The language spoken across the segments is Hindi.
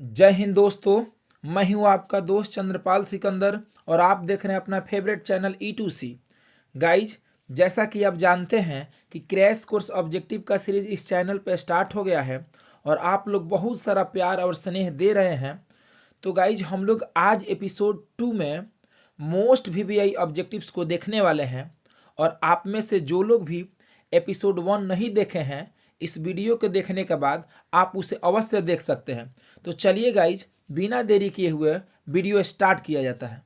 जय हिंद दोस्तों। मैं हूं आपका दोस्त चंद्रपाल सिकंदर और आप देख रहे हैं अपना फेवरेट चैनल E2C। गाइज, जैसा कि आप जानते हैं कि क्रैश कोर्स ऑब्जेक्टिव का सीरीज इस चैनल पर स्टार्ट हो गया है और आप लोग बहुत सारा प्यार और स्नेह दे रहे हैं। तो गाइज, हम लोग आज एपिसोड 2 में मोस्ट VBI ऑब्जेक्टिव्स को देखने वाले हैं और आप में से जो लोग भी एपिसोड 1 नहीं देखे हैं, इस वीडियो के देखने के बाद आप उसे अवश्य देख सकते हैं। तो चलिए गाइज, बिना देरी किए हुए वीडियो स्टार्ट किया जाता है।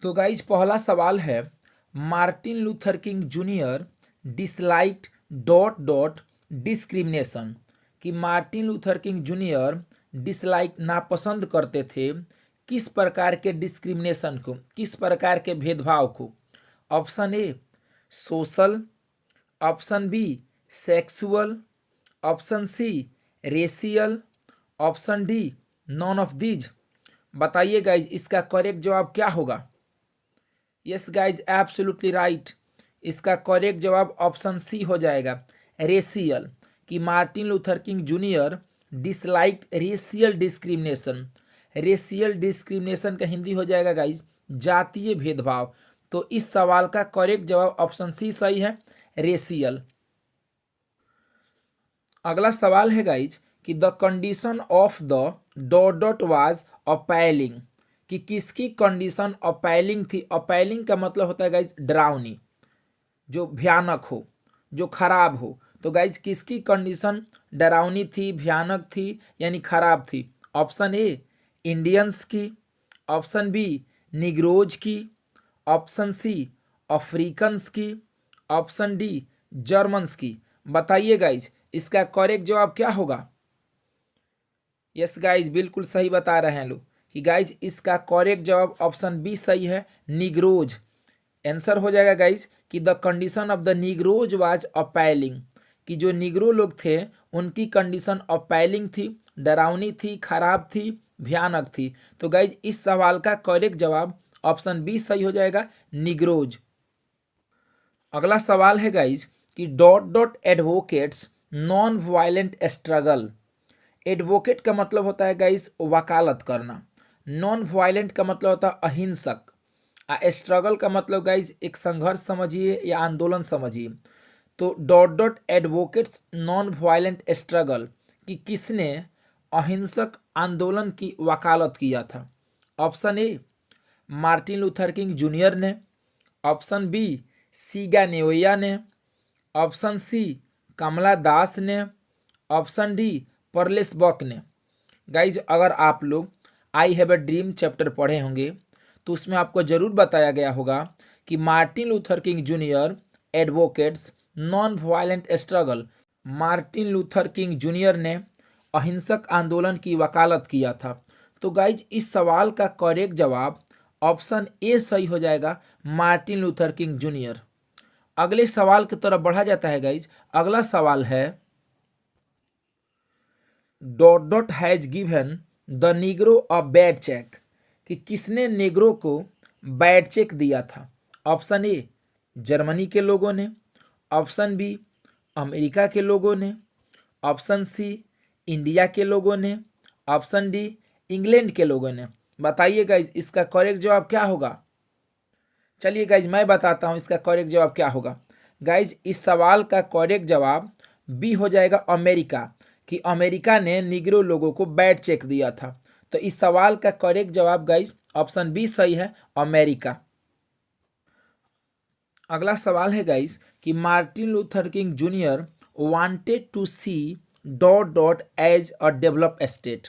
तो गाइज, पहला सवाल है, Martin Luther King junior disliked dot dot discrimination. कि Martin Luther King junior dislike नापसंद करते थे किस प्रकार के डिस्क्रिमिनेशन को, किस प्रकार के भेदभाव को। Option A social, option B sexual, option C racial, option D none of these. बताइए गाइज, इसका करेक्ट जवाब क्या होगा। Yes guys, absolutely right. इसका करेक्ट जवाब ऑप्शन सी हो जाएगा, रेशियल। कि Martin Luther King junior dislike racial discrimination. Racial discrimination का हिंदी हो जाएगा गाइज जातीय भेदभाव। तो इस सवाल का करेक्ट जवाब ऑप्शन सी सही है, रेशियल। अगला सवाल है गाइज कि the condition of the dot dot was appalling. कि किसकी कंडीशन अपैलिंग थी। अपैलिंग का मतलब होता है गाइज डरावनी, जो भयानक हो, जो खराब हो। तो गाइज, किसकी कंडीशन डरावनी थी, भयानक थी यानी खराब थी। ऑप्शन ए इंडियंस की, ऑप्शन बी निग्रोज की, ऑप्शन सी अफ्रीकन्स की, ऑप्शन डी जर्मन्स की। बताइए गाइज, इसका करेक्ट जवाब क्या होगा। यस गाइज, बिल्कुल सही बता रहे हैं लोग कि गाइज इसका करेक्ट जवाब ऑप्शन बी सही है, निग्रोज। आंसर हो जाएगा गाइज कि the condition of the negroes was appalling. कि जो निग्रो लोग थे उनकी कंडीशन अपैलिंग थी, डरावनी थी, खराब थी, भयानक थी। तो गाइज इस सवाल का करेक्ट जवाब ऑप्शन बी सही हो जाएगा, निग्रोज। अगला सवाल है गाइज कि dot dot advocates non violent struggle. Advocate का मतलब होता है गाइज वकालत करना, नॉन वायलेंट का मतलब होता है अहिंसक, स्ट्रगल का मतलब गाइज एक संघर्ष समझिए या आंदोलन समझिए। तो dot dot advocates non violent struggle कि किसने अहिंसक आंदोलन की वकालत किया था। ऑप्शन ए मार्टिन लूथर किंग जूनियर ने, ऑप्शन बी सीगा नेओया ने, ऑप्शन सी कमला दास ने, ऑप्शन डी परलेस बॉक ने। गाइज, अगर आप लोग I have a dream chapter पढ़े होंगे तो उसमें आपको जरूर बताया गया होगा कि Martin Luther King junior advocates non violent struggle. Martin Luther King junior ने अहिंसक आंदोलन की वकालत किया था। तो गाइज इस सवाल का करेक्ट जवाब ऑप्शन ए सही हो जाएगा, मार्टिन लूथर किंग जूनियर। अगले सवाल की तरफ बढ़ा जाता है गाइज। अगला सवाल है, dot dot has given the Negro a bad check. कि किसने नेग्रो को बैड चेक दिया था। ऑप्शन ए जर्मनी के लोगों ने, ऑप्शन बी अमेरिका के लोगों ने, ऑप्शन सी इंडिया के लोगों ने, ऑप्शन डी इंग्लैंड के लोगों ने। बताइए गाइज, इसका करेक्ट जवाब क्या होगा। चलिए गाइज, मैं बताता हूँ इसका करेक्ट जवाब क्या होगा। गाइज, इस सवाल का करेक्ट जवाब बी हो जाएगा, अमेरिका। कि अमेरिका ने निग्रो लोगों को बैड चेक दिया था। तो इस सवाल का करेक्ट जवाब गाइज ऑप्शन बी सही है, अमेरिका। अगला सवाल है गाइज कि Martin Luther King junior wanted to see dot dot as a develop state.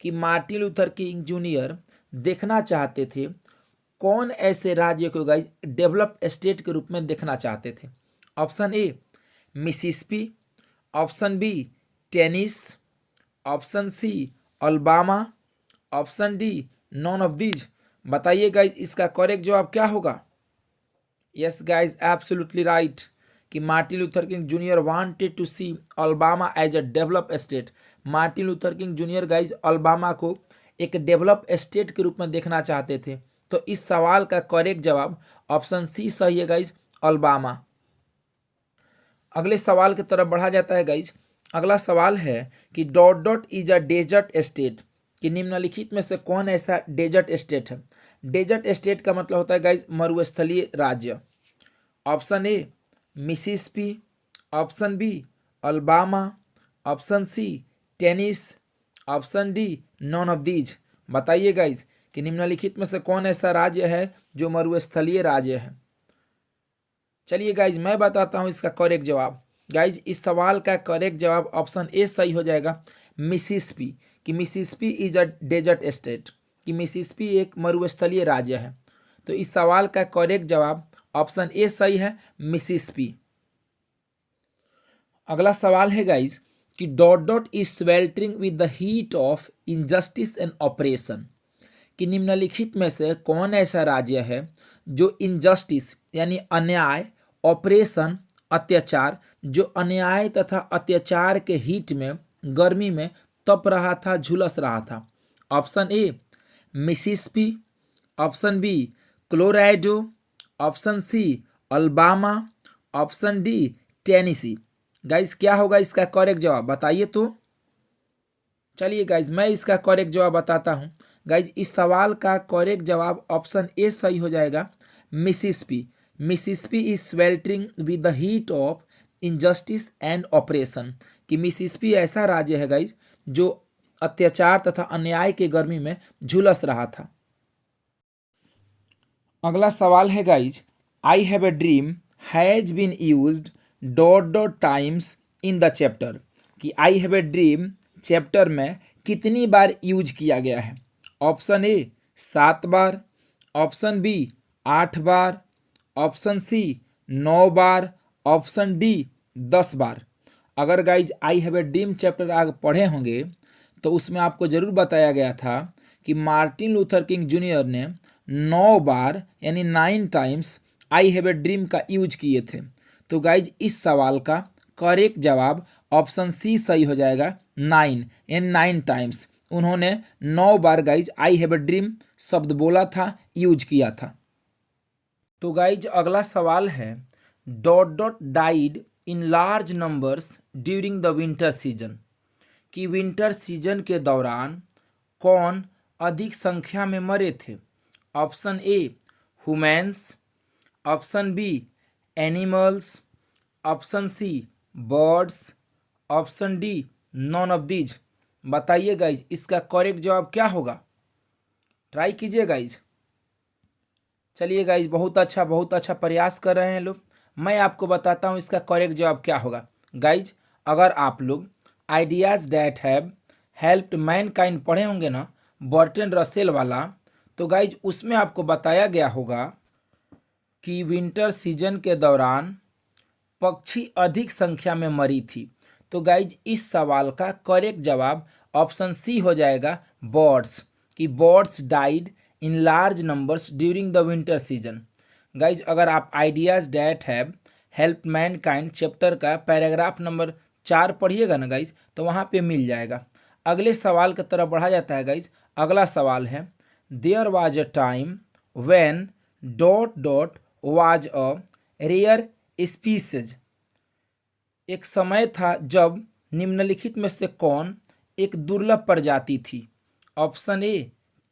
कि मार्टिन लूथर किंग जूनियर देखना चाहते थे कौन ऐसे राज्य को गाइज डेवलप स्टेट के रूप में देखना चाहते थे। Option A Mississippi, option B Tennessee, option C Alabama, option D none of these. बताइए गाइज, इसका करेक्ट जवाब क्या होगा। Yes guys, absolutely right. कि Martin Luther King junior wanted to see Alabama as a develop state. Martin Luther King junior guys Alabama को एक डेवलप स्टेट के रूप में देखना चाहते थे। तो इस सवाल का करेक्ट जवाब ऑप्शन सी सही है गाइज, अल्बामा। अगले सवाल की तरफ बढ़ा जाता है गाइज। अगला सवाल है कि dot dot is a desert state, कि निम्नलिखित में से कौन ऐसा डेजर्ट स्टेट है। डेजर्ट स्टेट का मतलब होता है गाइज मरुस्थलीय राज्य। Option A Mississippi, option B Alabama, option C Tennessee, option D none of these. बताइए गाइज कि निम्नलिखित में से कौन ऐसा राज्य है जो मरुस्थलीय राज्य है। चलिए गाइज मैं बताता हूँ इसका करेक्ट जवाब। गाइज इस सवाल का करेक्ट जवाब ऑप्शन ए सही हो जाएगा, मिसिसिपी, कि Mississippi is a desert state, कि मिसिसिपी एक मरुस्थलीय राज्य है। तो इस सवाल का करेक्ट जवाब ऑप्शन ए सही है, मिसिसिपी। अगला सवाल है गाइज कि dot dot is sweltering with the heat of injustice and operation, कि निम्नलिखित में से कौन ऐसा राज्य है जो इनजस्टिस यानी अन्याय, ऑपरेशन अत्याचार, जो अन्याय तथा अत्याचार के हीट में गर्मी में तप रहा था, झुलस रहा था। Option A Mississippi, option B Colorado, option C Alabama, option D Tennessee. Guys क्या होगा इसका करेक्ट जवाब बताइए तो। चलिए गाइज मैं इसका करेक्ट जवाब बताता हूँ। गाइज इस सवाल का करेक्ट जवाब ऑप्शन ए सही हो जाएगा, Mississippi. Mississippi is sweltering with the heat of injustice and operation, कि मिसिसिपी ऐसा राज्य है गाइज जो अत्याचार तथा अन्याय के गर्मी में झुलस रहा था। अगला सवाल है guys, I have a dream has been used dot dot times in the chapter, कि I have a dream chapter में कितनी बार यूज किया गया है। ऑप्शन ए 7 बार, ऑप्शन बी 8 बार, ऑप्शन सी 9 बार, ऑप्शन डी 10 बार। अगर guys I have a dream chapter आगे पढ़े होंगे तो उसमें आपको जरूर बताया गया था कि मार्टिन लूथर किंग जूनियर ने 9 बार यानी 9 times I have a dream का यूज किए थे। तो गाइज इस सवाल का करेक्ट जवाब ऑप्शन सी सही हो जाएगा, 9 यानी 9 टाइम्स उन्होंने 9 बार guys I have a dream शब्द बोला था, यूज किया था। तो गाइज अगला सवाल है, dot dot died in large numbers during the winter season, कि विंटर सीजन के दौरान कौन अधिक संख्या में मरे थे। Option A humans, option B animals, option C birds, option D none of these. बताइए गाइज इसका करेक्ट जवाब क्या होगा, ट्राई कीजिए गाइज। चलिए गाइज बहुत अच्छा प्रयास कर रहे हैं लोग। मैं आपको बताता हूँ इसका करेक्ट जवाब क्या होगा। गाइज अगर आप लोग ideas that have helped Mankind पढ़े होंगे ना, बर्टन रसेल वाला, तो गाइज उसमें आपको बताया गया होगा कि विंटर सीजन के दौरान पक्षी अधिक संख्या में मरी थी। तो गाइज इस सवाल का करेक्ट जवाब ऑप्शन सी हो जाएगा, बर्ड्स, कि birds died in large numbers during the winter season. Guys अगर आप ideas that have help Mankind chapter का पैराग्राफ नंबर 4 पढ़िएगा ना गाइज तो वहाँ पे मिल जाएगा। अगले सवाल की तरफ बढ़ा जाता है गाइज। अगला सवाल है, there was a time when dot dot was a rare species, एक समय था जब निम्नलिखित में से कौन एक दुर्लभ प्रजाति थी। Option A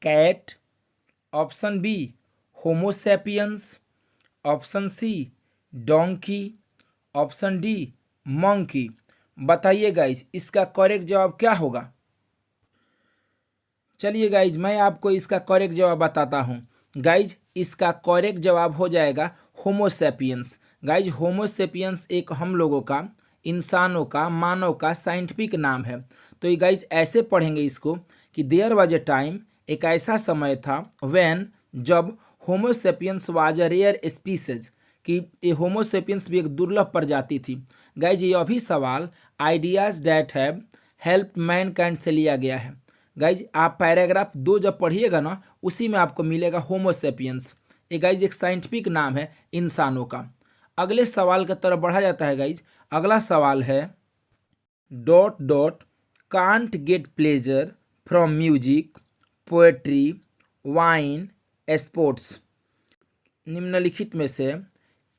cat, option B homo sapiens, option C donkey, option D monkey. बताइए गाइज इसका करेक्ट जवाब क्या होगा। चलिए गाइज मैं आपको इसका करेक्ट जवाब बताता हूँ। गाइज इसका करेक्ट जवाब हो जाएगा होमोसैपियंस। गाइज होमोसैपियंस एक हम लोगों का, इंसानों का, मानव का साइंटिफिक नाम है। तो ये गाइज ऐसे पढ़ेंगे इसको कि देयर वाज अ टाइम, एक ऐसा समय था, व्हेन जब homo sapiens was a rare species, कि ये होमोसैपियंस भी एक दुर्लभ प्रजाति थी। गाइज ये अभी सवाल ideas that have help Mankind से लिया गया है। गाइज आप पैराग्राफ 2 जब पढ़िएगा ना उसी में आपको मिलेगा होमोसैपियंस। ये गाइज एक साइंटिफिक नाम है इंसानों का। अगले सवाल की तरफ बढ़ा जाता है गाइज। अगला सवाल है, dot dot can't get pleasure from music, poetry, wine, sports. निम्नलिखित में से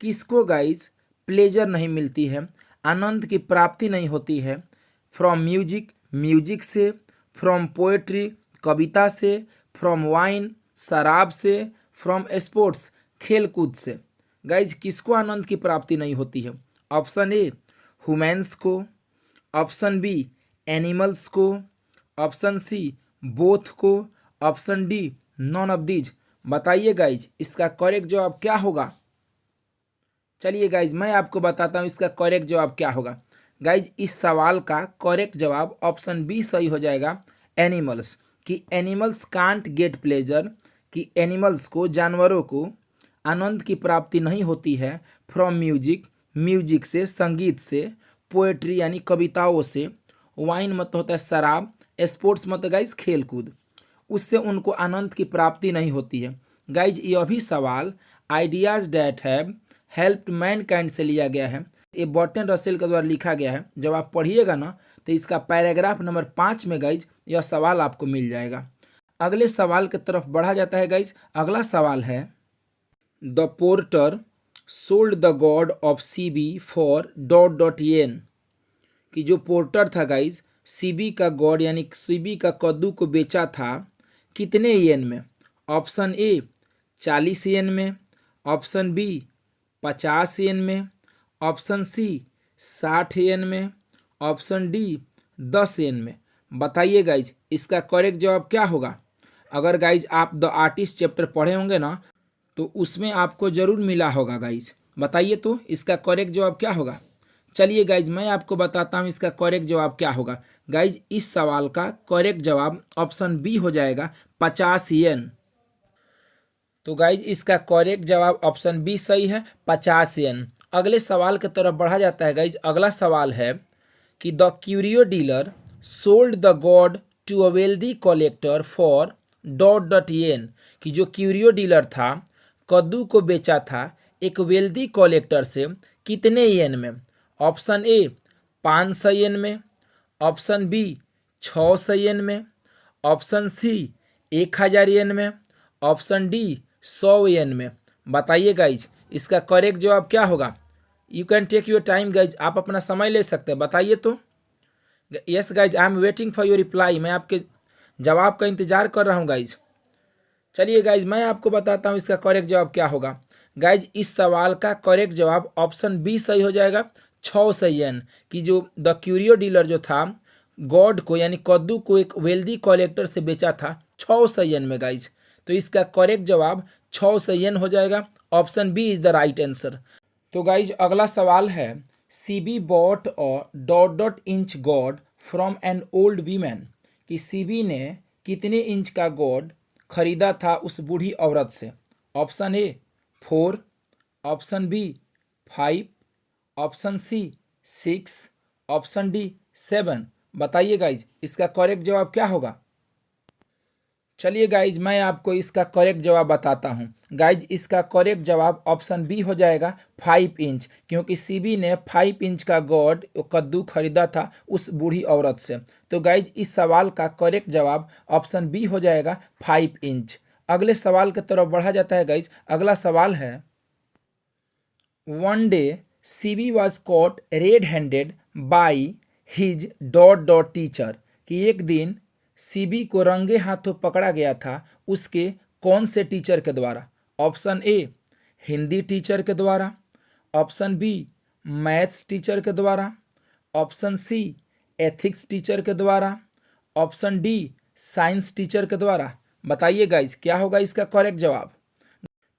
किसको गाइज प्लेजर नहीं मिलती है, आनंद की प्राप्ति नहीं होती है फ्रॉम म्यूजिक म्यूजिक से, फ्रॉम पोएट्री कविता से, फ्रॉम वाइन शराब से, फ्रॉम स्पोर्ट्स खेल कूद से। गाइज किसको आनंद की प्राप्ति नहीं होती है? ऑप्शन ए ह्यूमन्स को, ऑप्शन बी एनिमल्स को, ऑप्शन सी बोथ को, option D none of these. बताइए गाइज इसका करेक्ट जवाब क्या होगा? चलिए गाइज मैं आपको बताता हूँ इसका करेक्ट जवाब क्या होगा। गाइज इस सवाल का करेक्ट जवाब ऑप्शन बी सही हो जाएगा, एनिमल्स। कि एनिमल्स कांट गेट प्लेजर, कि एनिमल्स को जानवरों को आनंद की प्राप्ति नहीं होती है फ्रॉम म्यूजिक म्यूजिक से संगीत से, पोएट्री यानी कविताओं से, वाइन मतलब होता है शराब, स्पोर्ट्स मतलब गाइज खेल कूद, उससे उनको आनंद की प्राप्ति नहीं होती है। गाइज यह भी सवाल ideas that have helped Mankind से लिया गया है। ये बर्टन रसेल के द्वारा लिखा गया है। जब आप पढ़िएगा ना तो इसका पैराग्राफ नंबर 5 में गाइज यह सवाल आपको मिल जाएगा। अगले सवाल की तरफ बढ़ा जाता है गाइज। अगला सवाल है the porter sold the gourd of Seibei for dot dot yen. कि जो पोर्टर था गाइज सीबी का गॉड यानी सीबी का कद्दू को बेचा था कितने येन में? ऑप्शन ए 40 येन में, ऑप्शन बी 50 येन में, ऑप्शन सी 60 येन में, ऑप्शन डी 10 येन में। बताइए गाइज इसका करेक्ट जवाब क्या होगा? अगर गाइज आप द आर्टिस्ट चैप्टर पढ़े होंगे ना तो उसमें आपको जरूर मिला होगा गाइज। बताइए तो इसका करेक्ट जवाब क्या होगा? चलिए गाइज मैं आपको बताता हूँ इसका करेक्ट जवाब क्या होगा। गाइज इस सवाल का करेक्ट जवाब ऑप्शन बी हो जाएगा 50 येन। तो गाइज इसका करेक्ट जवाब ऑप्शन बी सही है, 50 येन। अगले सवाल की तरफ बढ़ा जाता है गाइज। अगला सवाल है कि the curio dealer sold the gourd to a wealthy collector for dot dot yen. कि जो क्यूरियो डीलर था कद्दू को बेचा था एक वेल्दी कलेक्टर से कितने येन में? ऑप्शन ए 500 येन में, ऑप्शन बी 600 येन में, ऑप्शन सी 1000 येन में, ऑप्शन डी 100 येन में। बताइए गाइज इसका करेक्ट जवाब क्या होगा? You can take your time guys, आप अपना समय ले सकते हैं। बताइए तो। Yes guys I am waiting for your reply. मैं आपके जवाब का इंतजार कर रहा हूँ गाइज। चलिए गाइज मैं आपको बताता हूँ इसका करेक्ट जवाब क्या होगा। गाइज इस सवाल का करेक्ट जवाब ऑप्शन बी सही हो जाएगा, 600 येन। कि जो द क्यूरियो डीलर जो था गॉड को यानी कद्दू को एक वेल्दी कलेक्टर से बेचा था 600 येन में गाइज। तो इसका करेक्ट जवाब 600 येन हो जाएगा। Option B is the right answer. तो गाइज अगला सवाल है CB bought a dot dot inch god from an old women. कि सीबी ने कितने इंच का गॉड खरीदा था उस बूढ़ी औरत से? Option A 4, option B 5, option C 6, option D 7। बताइए गाइज इसका करेक्ट जवाब क्या होगा? चलिए गाइज मैं आपको इसका करेक्ट जवाब बताता हूँ। गाइज इसका करेक्ट जवाब ऑप्शन बी हो जाएगा 5 इंच। क्योंकि सीबी ने 5 इंच का गॉड कद्दू खरीदा था उस बूढ़ी औरत से। तो गाइज इस सवाल का करेक्ट जवाब ऑप्शन बी हो जाएगा 5 इंच। अगले सवाल की तरफ बढ़ा जाता है गाइज। अगला सवाल है one day CB was caught red handed by his dot dot teacher. कि एक दिन सीबी को रंगे हाथों पकड़ा गया था उसके कौन से टीचर के द्वारा? ऑप्शन ए हिंदी टीचर के द्वारा, ऑप्शन बी मैथ्स टीचर के द्वारा, ऑप्शन सी एथिक्स टीचर के द्वारा, ऑप्शन डी साइंस टीचर के द्वारा। बताइए गाइज क्या होगा इसका करेक्ट जवाब?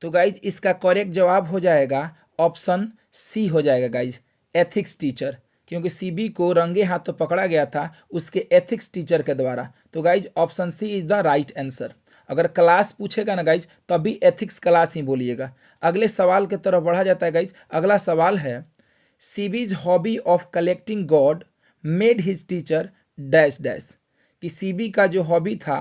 तो गाइज इसका करेक्ट जवाब हो जाएगा ऑप्शन सी हो जाएगा गाइज, एथिक्स टीचर। क्योंकि सीबी को रंगे हाथों पकड़ा गया था उसके एथिक्स टीचर के द्वारा। तो guys option C is the right answer. अगर क्लास पूछेगा ना गाइज तभी एथिक्स क्लास ही बोलिएगा। अगले सवाल की तरफ बढ़ा जाता है गाइज। अगला सवाल है Seibei's hobby of collecting gourd made his teacher dash dash. कि सीबी का जो हॉबी था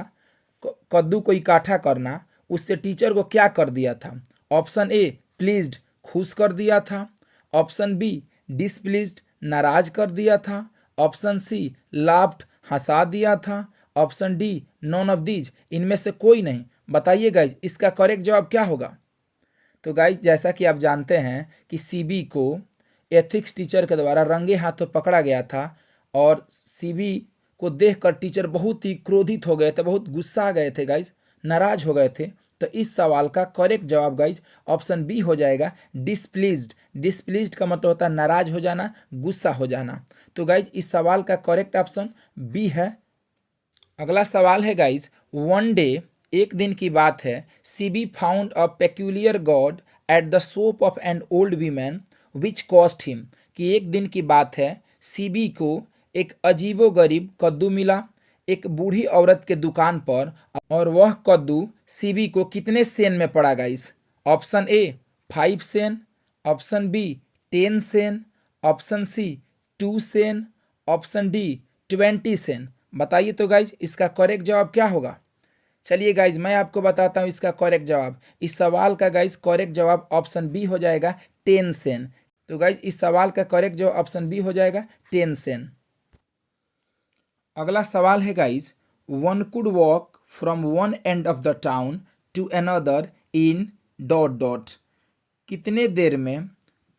कद्दू को इकट्ठा करना उससे टीचर को क्या कर दिया था? ऑप्शन ए प्लीज्ड खुश कर दिया था, ऑप्शन बी डिसप्लीज्ड नाराज कर दिया था, ऑप्शन सी लाफ्ड हंसा दिया था, option D none of these इनमें से कोई नहीं। बताइए गाइज इसका करेक्ट जवाब क्या होगा? तो गाइज जैसा कि आप जानते हैं कि सीबी को एथिक्स टीचर के द्वारा रंगे हाथों पकड़ा गया था और सीबी को देखकर टीचर बहुत ही क्रोधित हो गए थे, बहुत गुस्सा आ गए थे गाइज, नाराज हो गए थे। तो इस सवाल का करेक्ट जवाब गाइज ऑप्शन बी हो जाएगा, डिस्प्लीज्ड। डिस्प्लीज्ड का मतलब होता है नाराज हो जाना, गुस्सा हो जाना। तो गाइज इस सवाल का करेक्ट ऑप्शन बी है। अगला सवाल है गाइज, वन डे, एक दिन की बात है, CB found a peculiar God at the soap of an old women which cost him. कि एक दिन की बात है, सीबी को एक अजीबो गरीब कद्दू मिला एक बूढ़ी औरत के दुकान पर, और वह कद्दू सीबी को कितने सेन में पड़ा guys? Option A 5 sen, option B 10 sen, option C 2 sen, option D 20 sen. बताइए तो गाइज इसका करेक्ट जवाब क्या होगा? चलिए गाइज मैं आपको बताता हूँ इसका करेक्ट जवाब। इस सवाल का गाइज करेक्ट जवाब ऑप्शन बी हो जाएगा 10 सेन। तो गाइज इस सवाल का करेक्ट जवाब ऑप्शन बी हो जाएगा 10 सेन। अगला सवाल है guys, one could walk from one end of the town to another in dot dot. कितने देर में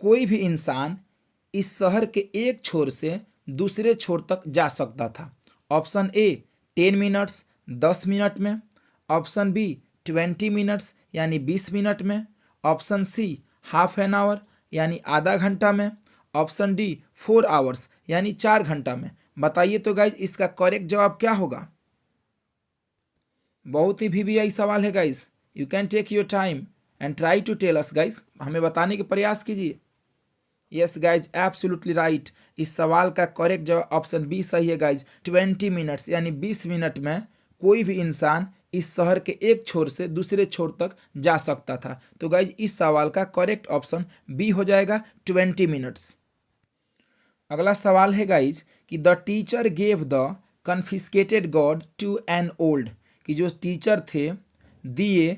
कोई भी इंसान इस शहर के एक छोर से दूसरे छोर तक जा सकता था? ऑप्शन ए 10 मिनट्स 10 मिनट में, ऑप्शन बी 20 मिनट्स यानी 20 मिनट में, option C half an hour यानी आधा घंटा में, ऑप्शन डी 4 आवर्स यानी 4 घंटा में। बताइए तो गाइज इसका करेक्ट जवाब क्या होगा? बहुत ही वीवीआई सवाल है guys, you can take your time and try to tell us guys, हमें बताने के प्रयास कीजिए। Yes guys absolutely right. इस सवाल का करेक्ट जवाब ऑप्शन बी सही है गाइज, 20 मिनट्स यानी 20 मिनट में कोई भी इंसान इस शहर के एक छोर से दूसरे छोर तक जा सकता था। तो गाइज इस सवाल का करेक्ट ऑप्शन बी हो जाएगा 20 मिनट्स। अगला सवाल है गाइज कि the teacher gave the confiscated god to an old. कि जो टीचर थे दिए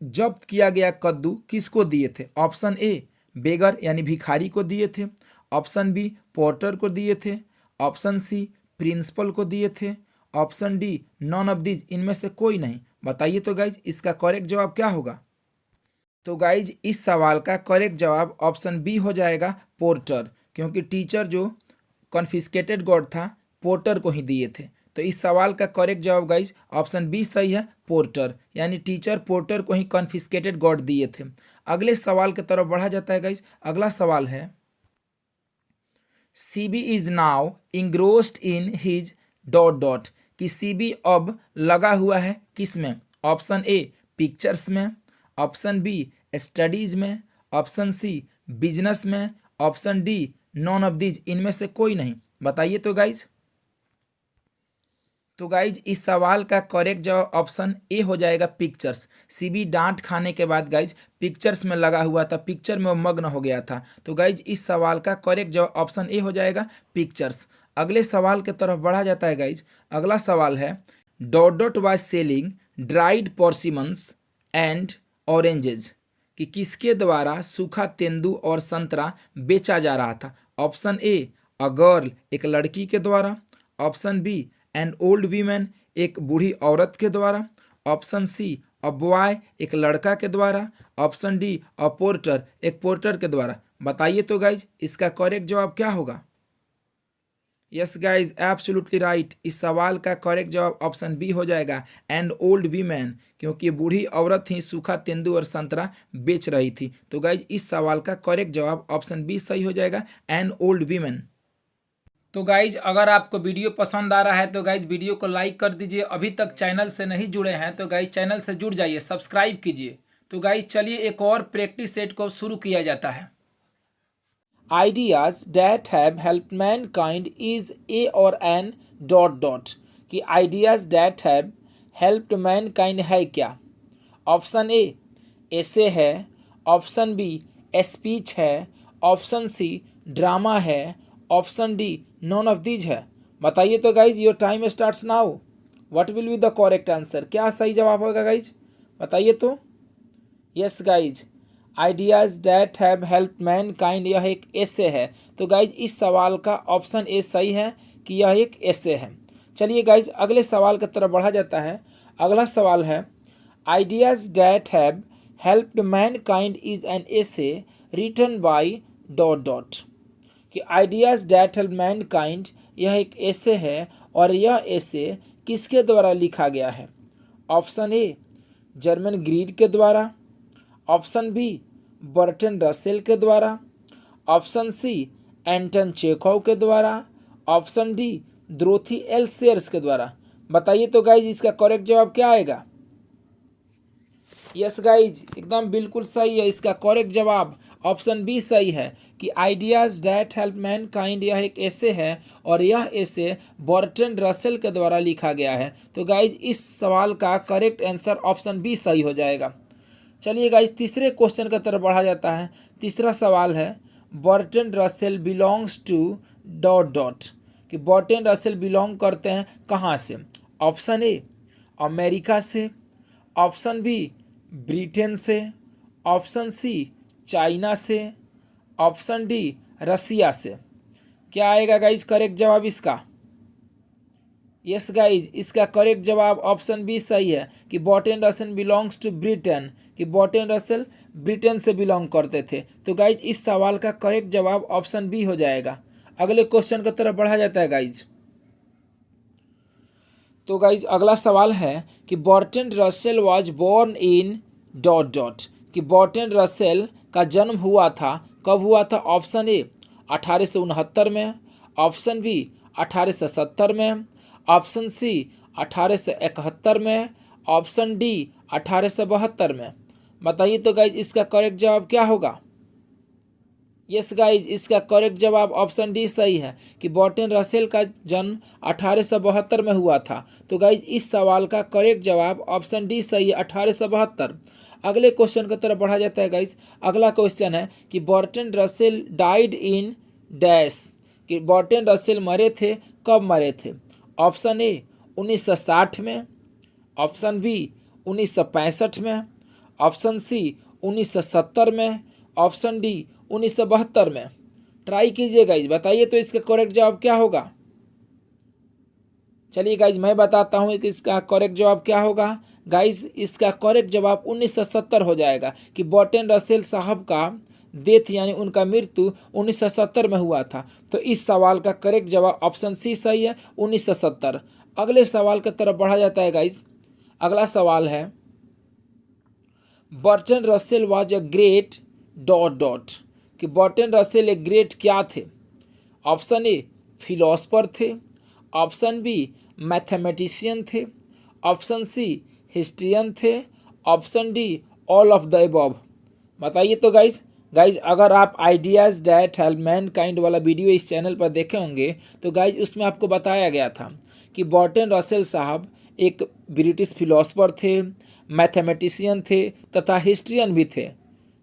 जब्त किया गया कद्दू किसको दिए थे? ऑप्शन ए बेगर यानी भिखारी को दिए थे, ऑप्शन बी पोर्टर को दिए थे, ऑप्शन सी प्रिंसिपल को दिए थे, option D none of these इनमें से कोई नहीं। बताइए तो गाइज इसका करेक्ट जवाब क्या होगा? तो गाइज इस सवाल का करेक्ट जवाब ऑप्शन बी हो जाएगा पोर्टर, क्योंकि टीचर जो कॉन्फिस्केटेड गॉड था पोर्टर को ही दिए थे। तो इस सवाल का करेक्ट जवाब गाइज ऑप्शन बी सही है, पोर्टर, यानी टीचर पोर्टर को ही कॉन्फिस्केटेड गॉड दिए थे। अगले सवाल की तरफ बढ़ा जाता है गाइज। अगला सवाल है, Seibei is now engrossed in his dot dot. कि सीबी अब लगा हुआ है किस में? ऑप्शन ए पिक्चर्स में, ऑप्शन बी स्टडीज में, ऑप्शन सी बिजनेस में, option D none of these इनमें से कोई नहीं। बताइए तो गाइज। तो गाइज इस सवाल का करेक्ट जवाब ऑप्शन ए हो जाएगा पिक्चर्स। सीबी डांट खाने के बाद गाइज पिक्चर्स में लगा हुआ था, पिक्चर में वो मग्न हो गया था। तो गाइज इस सवाल का करेक्ट जवाब ऑप्शन ए हो जाएगा पिक्चर्स। अगले सवाल की तरफ बढ़ा जाता है गाइज। अगला सवाल है, dot dot was selling dried persimmons and oranges. कि किसके द्वारा सूखा तेंदू और संतरा बेचा जा रहा था? ऑप्शन ए अ गर्ल एक लड़की के द्वारा, option B an old women एक बूढ़ी औरत के द्वारा, ऑप्शन सी अ बॉय एक लड़का के द्वारा, ऑप्शन डी अ पोर्टर एक पोर्टर के द्वारा। बताइए तो गाइज इसका करेक्ट जवाब क्या होगा? Yes guys absolutely right. इस सवाल का करेक्ट जवाब ऑप्शन बी हो जाएगा एंड ओल्ड वीमेन, क्योंकि बूढ़ी औरत ही सूखा तेंदू और संतरा बेच रही थी। तो गाइज इस सवाल का करेक्ट जवाब ऑप्शन बी सही हो जाएगा एंड ओल्ड वीमेन। तो गाइज अगर आपको वीडियो पसंद आ रहा है तो गाइज वीडियो को लाइक कर दीजिए। अभी तक चैनल से नहीं जुड़े हैं तो गाइज चैनल से जुड़ जाइए, सब्सक्राइब कीजिए। तो गाइज चलिए एक और प्रैक्टिस सेट को शुरू किया जाता है। Ideas that have helped mankind is a और एन डॉट डॉट। कि ideas that have helped Mankind है क्या? ऑप्शन ए एसे है, ऑप्शन बी स्पीच है, ऑप्शन सी ड्रामा है, option D none of these है। बताइए तो guys your time starts now. What will be the correct answer? क्या सही जवाब होगा गाइज? बताइए तो। Yes guys ideas that have helped Mankind यह एक एसे है। तो गाइज इस सवाल का ऑप्शन ए सही है कि यह एक एसे है। चलिए गाइज अगले सवाल की तरफ बढ़ा जाता है। अगला सवाल है, ideas that have helped mankind is an essay written by dot dot. कि आइडियाज दैट हेल्प मैनकाइंड यह एक एसे है और यह एसे किसके द्वारा लिखा गया है? ऑप्शन ए जर्मन ग्रीड के द्वारा, ऑप्शन बी बर्टन रसेल के द्वारा, ऑप्शन सी एंटन चेखोव के द्वारा, option D Dorothy L shares के द्वारा। बताइए तो गाइज इसका करेक्ट जवाब क्या आएगा? यस गाइज, एकदम बिल्कुल सही है। इसका करेक्ट जवाब ऑप्शन बी सही है कि आइडियाज डैट हेल्प मैनकाइंड यह एक एसे है और यह एसे बर्टन रसेल के द्वारा लिखा गया है। तो गाइज इस सवाल का करेक्ट आंसर ऑप्शन बी सही हो जाएगा। चलिए गाइज तीसरे क्वेश्चन की तरफ बढ़ा जाता है। तीसरा सवाल है Bertrand Russell belongs to dot dot, कि बर्टन रसेल बिलोंग करते हैं कहाँ से? ऑप्शन ए अमेरिका से, ऑप्शन बी ब्रिटेन से, ऑप्शन सी चाइना से, ऑप्शन डी रसिया से। क्या आएगा गाइज करेक्ट जवाब इसका? यस गाइज, इसका करेक्ट जवाब ऑप्शन बी सही है कि Bertrand Russell belongs to Britain, कि बर्टन रसेल ब्रिटेन से बिलोंग करते थे। तो गाइज इस सवाल का करेक्ट जवाब ऑप्शन बी हो जाएगा। अगले क्वेश्चन की तरफ बढ़ा जाता है गाइज। तो गाइज अगला सवाल है कि Bertrand Russell was born in dot dot, कि बर्टन रसेल का जन्म हुआ था, कब हुआ था? ऑप्शन ए 1869 में, ऑप्शन बी 1870 में, ऑप्शन सी 1871 में, ऑप्शन डी 1872 में। बताइए तो गाइज इसका करेक्ट जवाब क्या होगा? यस गाइज, इसका करेक्ट जवाब ऑप्शन डी सही है कि बर्टन रसेल का जन्म 1872 में हुआ था। तो गाइज इस सवाल का करेक्ट जवाब ऑप्शन डी सही है, 1872। अगले क्वेश्चन की तरफ बढ़ा जाता है गाइज। अगला क्वेश्चन है कि Bertrand Russell died in dash, कि बर्टन रसेल मरे थे, कब मरे थे? ऑप्शन ए 1960 में, ऑप्शन बी 1965 में, ऑप्शन सी 1970 में, ऑप्शन डी 1972 में। ट्राई कीजिए गाइज, बताइए तो इसका करेक्ट जवाब क्या होगा? चलिए गाइज मैं बताता हूँ कि इसका करेक्ट जवाब क्या होगा। गाइज इसका करेक्ट जवाब 1970 हो जाएगा कि बर्टन रसेल साहब का डेथ यानी उनका मृत्यु 1970 में हुआ था। तो इस सवाल का करेक्ट जवाब ऑप्शन सी सही है, 1970। अगले सवाल की तरफ बढ़ा जाता है गाइज। अगला सवाल है Bertrand Russell was a great dot dot, कि बर्टन रसेल एक ग्रेट क्या थे? ऑप्शन ए फिलोसफर थे, ऑप्शन बी मैथमेटिशियन थे, ऑप्शन सी हिस्ट्रियन थे, option D all of the above. बताइए तो गाइज अगर आप आइडियाज़ डैट हेल्प मैनकाइंड वाला वीडियो इस चैनल पर देखे होंगे तो गाइज उसमें आपको बताया गया था कि बर्टन रसेल साहब एक ब्रिटिश फिलोसफर थे, मैथमेटिशियन थे तथा हिस्ट्रियन भी थे।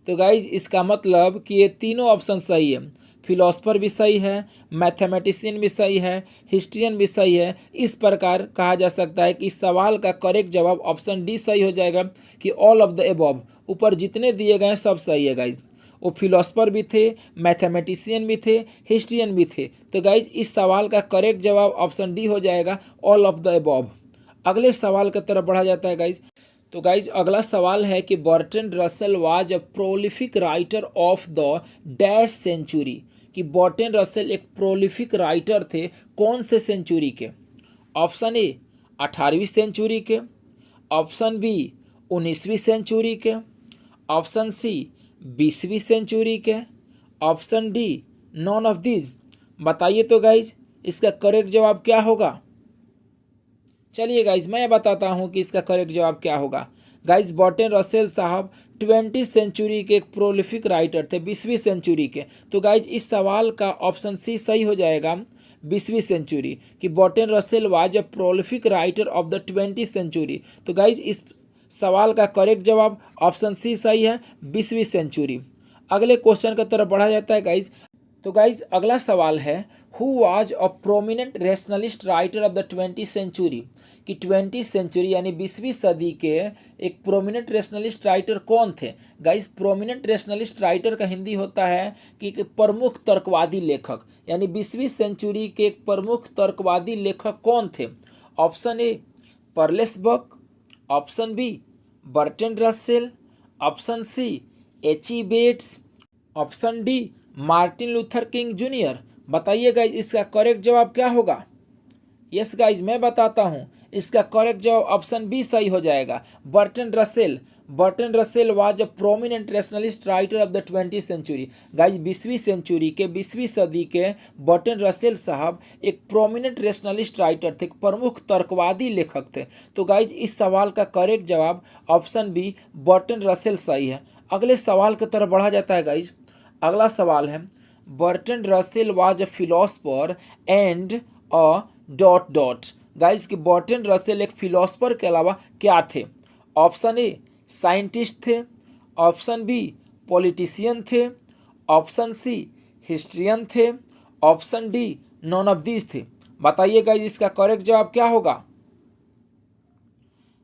तो गाइज इसका मतलब कि ये तीनों ऑप्शन सही है, फिलोसफर भी सही है, मैथमेटिशियन भी सही है, हिस्ट्रियन भी सही है। इस प्रकार कहा जा सकता है कि इस सवाल का करेक्ट जवाब ऑप्शन डी सही हो जाएगा कि ऑल ऑफ द अबव, ऊपर जितने दिए गए सब सही है गाइज। वो फिलोसफर भी थे, मैथमेटिशियन भी थे, हिस्ट्रियन भी थे। तो गाइज इस सवाल का करेक्ट जवाब ऑप्शन डी हो जाएगा, ऑल ऑफ द अबव। अगले सवाल की तरफ बढ़ा जाता है गाइज। तो गाइज अगला सवाल है कि Bertrand Russell was a prolific writer of the dash century, कि बर्टन रसेल एक प्रोलिफिक राइटर थे कौन से सेंचुरी के? ऑप्शन ए 18वीं सेंचुरी के, ऑप्शन बी 19वीं सेंचुरी के, ऑप्शन सी 20वीं सेंचुरी के, option D none of these. बताइए तो गाइज इसका करेक्ट जवाब क्या होगा? चलिए गाइज मैं बताता हूँ कि इसका करेक्ट जवाब क्या होगा। गाइज बर्टन रसेल साहब 20वीं सेंचुरी के एक प्रोलिफिक राइटर थे, 20वीं सेंचुरी के। तो गाइज इस सवाल का ऑप्शन सी सही हो जाएगा, 20वीं सेंचुरी, कि Bertrand Russell was a prolific writer of the 20th century. तो गाइज इस सवाल का करेक्ट जवाब ऑप्शन सी सही है, 20वीं सेंचुरी। अगले क्वेश्चन की तरफ बढ़ा जाता है गाइज। तो गाइज अगला सवाल है who was a prominent rationalist writer of the 20th century, कि 20th सेंचुरी यानी 20वीं सदी के एक प्रोमिनेंट रैशनलिस्ट राइटर कौन थे? गाइज प्रोमिनेंट रैशनलिस्ट राइटर का हिंदी होता है कि एक प्रमुख तर्कवादी लेखक, यानी 20वीं सेंचुरी के एक प्रमुख तर्कवादी लेखक कौन थे? Option A Pearl S Buck, option B Bertrand Russell, option C H E Bates, option D Martin Luther King junior. बताइए गाइज इसका करेक्ट जवाब क्या होगा। यस गाइज मैं बताता हूँ, इसका करेक्ट जवाब ऑप्शन बी सही हो जाएगा। Bertrand Russell. Bertrand Russell was a prominent rationalist writer of the 20वीं सेंचुरी। गाइज 20वीं सेंचुरी के 20वीं सदी के बर्टन रसेल साहब एक प्रोमिनेंट रैशनलिस्ट राइटर थे, एक प्रमुख तर्कवादी लेखक थे। तो गाइज इस सवाल का करेक्ट जवाब ऑप्शन बी बर्टन रसेल सही है। अगले सवाल की तरफ बढ़ा जाता है गाइज। अगला सवाल है, Bertrand Russell was a philosopher and a dot dot. Guys कि बर्टन रसेल एक फिलोसफर के अलावा क्या थे। ऑप्शन ए साइंटिस्ट थे, ऑप्शन बी पॉलिटिशियन थे, ऑप्शन सी हिस्ट्रियन थे, option D none of these थे। बताइए गाइस इसका करेक्ट जवाब क्या होगा।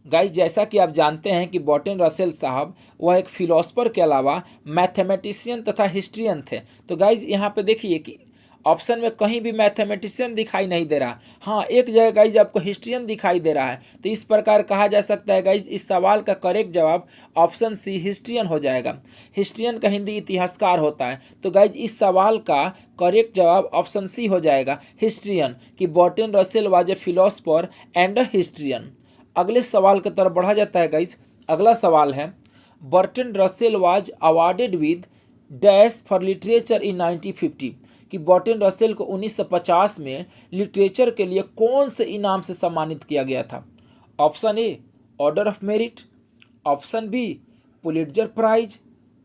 गाइस जैसा कि आप जानते हैं कि बर्टन रसेल साहब वह एक फिलोसफर के अलावा मैथमेटिशियन तथा हिस्ट्रियन थे। तो गाइस यहाँ पे देखिए कि ऑप्शन में कहीं भी मैथमेटिशियन दिखाई नहीं दे रहा। हाँ एक जगह गाइज आपको हिस्ट्रियन दिखाई दे रहा है। तो इस प्रकार कहा जा सकता है गाइज इस सवाल का करेक्ट जवाब ऑप्शन सी हिस्ट्रियन हो जाएगा। हिस्ट्रियन का हिंदी इतिहासकार होता है। तो गाइज इस सवाल का करेक्ट जवाब ऑप्शन सी हो जाएगा हिस्ट्रियन, कि Bertrand Russell was a philosopher and a historian. अगले सवाल की तरफ बढ़ा जाता है गाइज। अगला सवाल है, Bertrand Russell was awarded with dash for literature in 1950। कि बर्टन रसेल को 1950 में लिटरेचर के लिए कौन से इनाम से सम्मानित किया गया था। Option A order of merit, option B Pulitzer prize,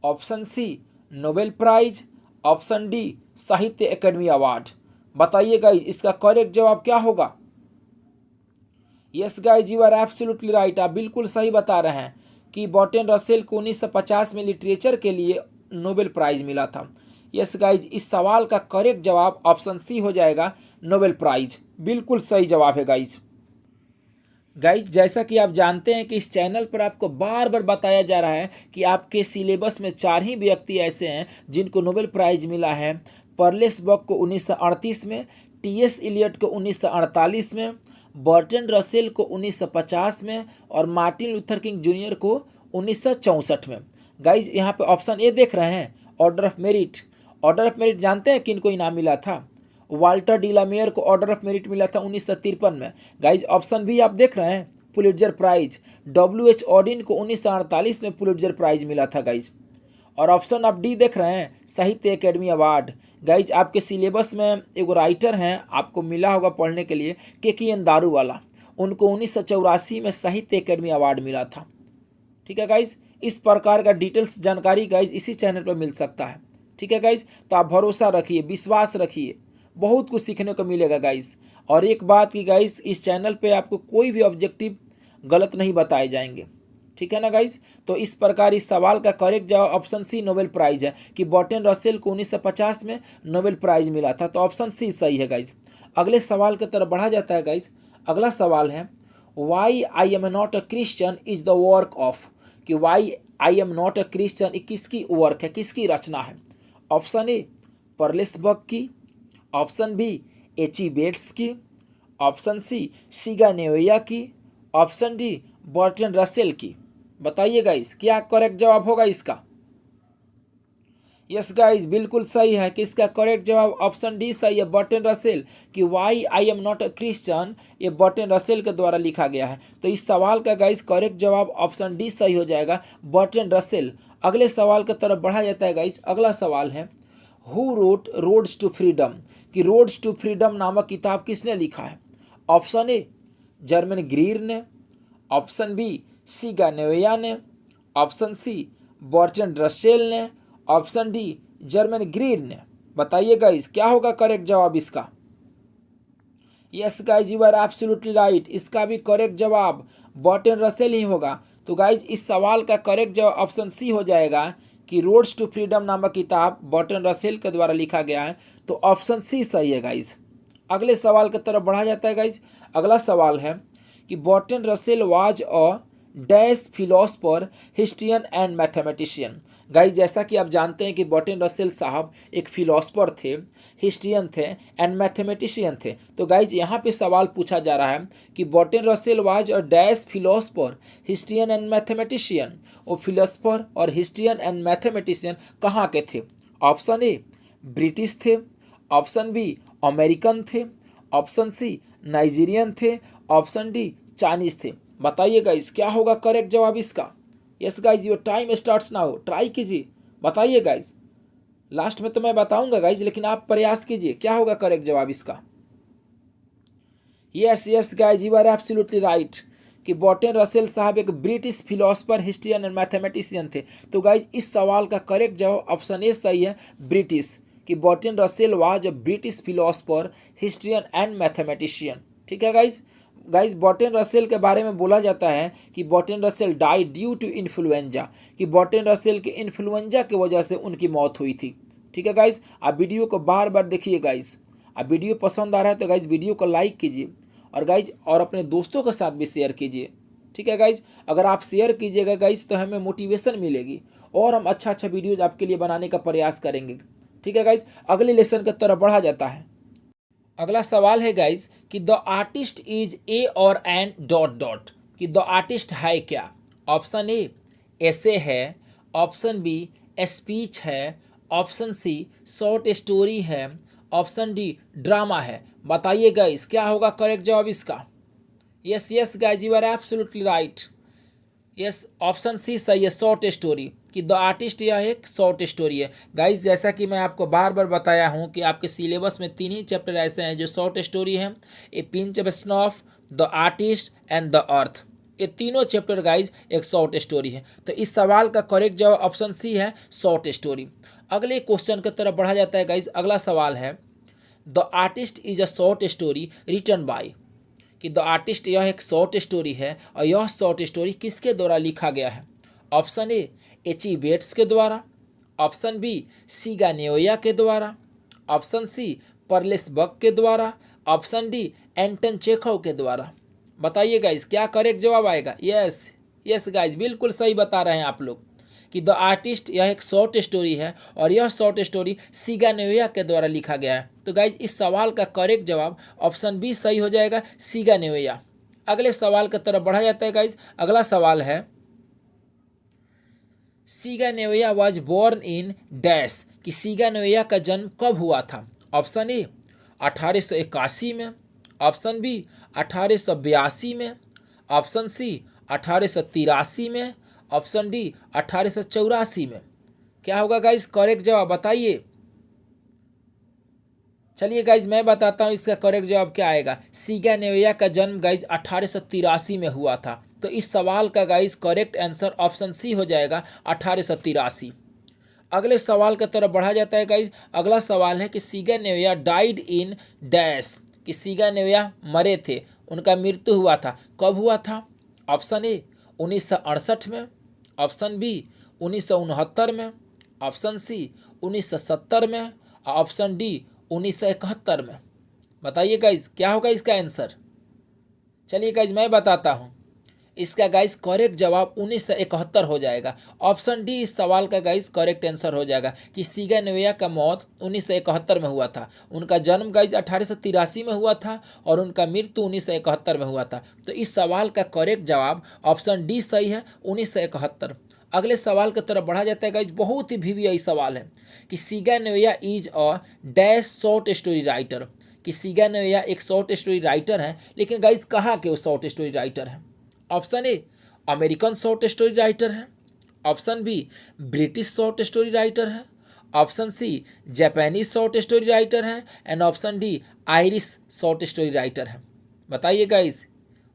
option C Nobel prize, option D Sahitya academy award. बताइए गाइज इसका करेक्ट जवाब क्या होगा। Yes guys you are absolutely right, आप बिल्कुल सही बता रहे हैं कि बर्टन रसेल को 1950 में लिटरेचर के लिए नोबेल प्राइज मिला था। यस गाइज इस सवाल का करेक्ट जवाब ऑप्शन सी हो जाएगा नोबेल प्राइज। बिल्कुल सही जवाब है गाइज। गाइज जैसा कि आप जानते हैं कि इस चैनल पर आपको बार बार बताया जा रहा है कि आपके सिलेबस में 4 ही व्यक्ति ऐसे हैं जिनको नोबेल प्राइज मिला है। पर्लेस बक को 1938 में, टी.एस. इलियट को 1948 में, बर्टन रसेल को 1950 में और मार्टिन लूथर किंग जूनियर को 1964 में। गाइज यहाँ पे ऑप्शन ए देख रहे हैं order of merit. Order of merit जानते हैं किनको इनाम मिला था। वाल्टर डिलामेयर को ऑर्डर ऑफ मेरिट मिला था 1953 में। गाइज ऑप्शन भी आप देख रहे हैं पुलिट्जर प्राइज। W.H. ऑडिन को 1948 में पुलिट्जर प्राइज मिला था गाइज। और ऑप्शन आप डी देख रहे हैं साहित्य एकेडमी अवार्ड। गाइज आपके सिलेबस में एक राइटर हैं, आपको मिला होगा पढ़ने के लिए, के.एन. दारूवाला। उनको 1984 में साहित्य एकेडमी अवार्ड मिला था। ठीक है गाइज, इस प्रकार का डिटेल्स जानकारी गाइज इसी चैनल पर मिल सकता है। ठीक है गाइज, तो आप भरोसा रखिए, विश्वास रखिए, बहुत कुछ सीखने को मिलेगा गाइज। और एक बात की गाइज, इस चैनल पे आपको कोई भी ऑब्जेक्टिव गलत नहीं बताए जाएंगे। ठीक है ना गाइज, तो इस प्रकार इस सवाल का करेक्ट जवाब ऑप्शन सी नोबेल प्राइज है कि बर्टन रसेल को 1950 में नोबेल प्राइज मिला था। तो ऑप्शन सी सही है गाइज। अगले सवाल की तरफ बढ़ा जाता है गाइज। अगला सवाल है, why I am not a Christian is the work of. कि why I am not a Christian किसकी वर्क है, किसकी रचना है। ऑप्शन ए पर्लेस बक की, ऑप्शन बी एची बेट्स की, ऑप्शन सी सिगा नेवेया की, ऑप्शन डी बर्टन रसेल की। बताइए गाइस क्या करेक्ट जवाब होगा इसका। यस गाइस बिल्कुल सही है कि इसका करेक्ट जवाब ऑप्शन डी सही है, बर्टन रसेल। कि why I am not a Christian ये बर्टन रसेल के द्वारा लिखा गया है। तो इस सवाल का गाइस करेक्ट जवाब ऑप्शन डी सही हो जाएगा, बर्टन रसेल। अगले सवाल की तरफ बढ़ा जाता है गाइस। अगला सवाल है, who wrote Roads to Freedom. कि रोड्स टू फ्रीडम नामक किताब किसने लिखा है। ऑप्शन ए जर्मन ग्रीर ने, ऑप्शन बी सिगा नेवेया ने, ऑप्शन सी बर्टन रसेल ने, ऑप्शन डी जर्मन ग्रीर ने। बताइए गाइस क्या होगा करेक्ट जवाब इसका। Yes guys you are absolutely right, इसका भी करेक्ट जवाब बर्टन रसेल ही होगा। तो गाइज इस सवाल का करेक्ट जवाब ऑप्शन सी हो जाएगा कि रोड्स टू फ्रीडम नामक किताब बर्टन रसेल के द्वारा लिखा गया है। तो ऑप्शन सी सही है गाइज। अगले सवाल की तरफ बढ़ा जाता है गाइज। अगला सवाल है कि Bertrand Russell was a dash philosopher historian and mathematician. Guys जैसा कि आप जानते हैं कि बर्टन रसेल साहब एक फिलोसफर थे, हिस्ट्रियन थे एंड मैथमेटिशियन थे। तो गाइज यहाँ पे सवाल पूछा जा रहा है कि Bertrand Russell was a dash philosopher historian and mathematician. वो फिलोसफर और हिस्ट्रियन एंड मैथमेटिशियन कहाँ के थे। ऑप्शन ए ब्रिटिश थे, ऑप्शन बी अमेरिकन थे, ऑप्शन सी नाइजीरियन थे, ऑप्शन डी चाइनीज थे। बताइए गाइस क्या होगा करेक्ट जवाब इसका। Yes guys your time starts now, try कीजिए, बताइए गाइज। लास्ट में तो मैं बताऊंगा गाइज, लेकिन आप प्रयास कीजिए क्या होगा करेक्ट जवाब इसका। Yes yes guys you are absolutely right कि बर्टन रसेल साहब एक British philosopher, historian and mathematician थे। तो गाइज इस सवाल का करेक्ट जवाब ऑप्शन ए सही है, ब्रिटिश, कि Bertrand Russell was a British philosopher, historian and mathematician. ठीक है गाइज। गाइज बर्टन रसेल के बारे में बोला जाता है कि Bertrand Russell die due to influenza, कि बर्टन रसेल के इन्फ्लुएंजा की वजह से उनकी मौत हुई थी। ठीक है गाइज, आप वीडियो को बार बार देखिए गाइज। आप वीडियो पसंद आ रहा है तो गाइज वीडियो को लाइक कीजिए और गाइज और अपने दोस्तों के साथ भी शेयर कीजिए। ठीक है गाइज, अगर आप शेयर कीजिएगा गाइज तो हमें मोटिवेशन मिलेगी और हम अच्छा अच्छा वीडियोज आपके लिए बनाने का प्रयास करेंगे। ठीक है गाइज, अगले लेसन की तरफ बढ़ा जाता है। अगला सवाल है गाइज कि द आर्टिस्ट इज ए और एन डॉट डॉट, कि द आर्टिस्ट है क्या। ऑप्शन ए ऐसे है, ऑप्शन बी स्पीच है, ऑप्शन सी शॉर्ट स्टोरी है, ऑप्शन डी ड्रामा है। बताइए गाइज क्या होगा करेक्ट जवाब इसका। Yes yes guys you are absolutely right. Yes option C सही है, शॉर्ट स्टोरी, कि द आर्टिस्ट यह एक शॉर्ट स्टोरी है। गाइज जैसा कि मैं आपको बार बार बताया हूँ कि आपके सिलेबस में 3 ही चैप्टर ऐसे हैं जो शॉर्ट स्टोरी हैं, a pinch of snuff, the artist and the earth. ये तीनों चैप्टर गाइज एक शॉर्ट स्टोरी है। तो इस सवाल का करेक्ट जवाब ऑप्शन सी है, शॉर्ट स्टोरी। अगले क्वेश्चन की तरफ बढ़ा जाता है गाइज। अगला सवाल है the artist is a short story written by, कि द आर्टिस्ट यह एक शॉर्ट स्टोरी है और यह शॉर्ट स्टोरी किसके द्वारा लिखा गया है। ऑप्शन ए एच.ई. बेट्स के द्वारा, ऑप्शन बी सीगा नेओया के द्वारा, ऑप्शन सी पर्लेस बक के द्वारा, ऑप्शन डी एंटन चेखव के द्वारा। बताइए गाइज क्या करेक्ट जवाब आएगा। यस यस गाइज बिल्कुल सही बता रहे हैं आप लोग कि द आर्टिस्ट यह एक शॉर्ट स्टोरी है और यह शॉर्ट स्टोरी सीगा नेओया के द्वारा लिखा गया है। तो गाइज इस सवाल का करेक्ट जवाब ऑप्शन बी सही हो जाएगा, सीगा नेओया। अगले सवाल की तरफ बढ़ा जाता है गाइज। अगला सवाल है सीगा नेओया वाज बोर्न इन डैश, कि सीगा नेओया का जन्म कब हुआ था। ऑप्शन ए 1881 में, ऑप्शन बी 1882 में, ऑप्शन सी 1883 में, ऑप्शन डी 1884 में। क्या होगा गाइज करेक्ट जवाब बताइए। चलिए गाइज मैं बताता हूँ इसका करेक्ट जवाब क्या आएगा। सीगा नेओया का जन्म गाइज 1883 में हुआ था। तो इस सवाल का guys correct answer option C हो जाएगा, 1883। अगले सवाल की तरफ बढ़ा जाता है गाइज। अगला सवाल है कि सीगा नेओया डाइड इन डैश, कि सीगा नेओया मरे थे, उनका मृत्यु हुआ था, कब हुआ था। ऑप्शन ए 1968 में, ऑप्शन बी 1969 में, ऑप्शन सी 1970 में, ऑप्शन डी 1971 में। बताइए गाइज क्या होगा इसका आंसर। चलिए गाइज मैं बताता हूँ इसका गाइज करेक्ट जवाब 1971 हो जाएगा। ऑप्शन डी इस सवाल का गाइज करेक्ट आंसर हो जाएगा कि सीगा नेओया का मौत 1971 में हुआ था। उनका जन्म गाइज 1883 में हुआ था और उनका मृत्यु 1971 में हुआ था। तो इस सवाल का करेक्ट जवाब ऑप्शन डी सही है, 1971। अगले सवाल की तरफ बढ़ा जाता है गाइज। बहुत ही वीवीआई सवाल है कि Shiga Naoya is a dash short story writer, कि सीगा नेओया एक शॉर्ट स्टोरी राइटर है, लेकिन गाइज कहाँ के वो शॉर्ट स्टोरी राइटर हैं। Option A American short story writer है, option B British short story writer है, option C Japanese short story writer है and option D Irish short story writer है। बताइए गाइज,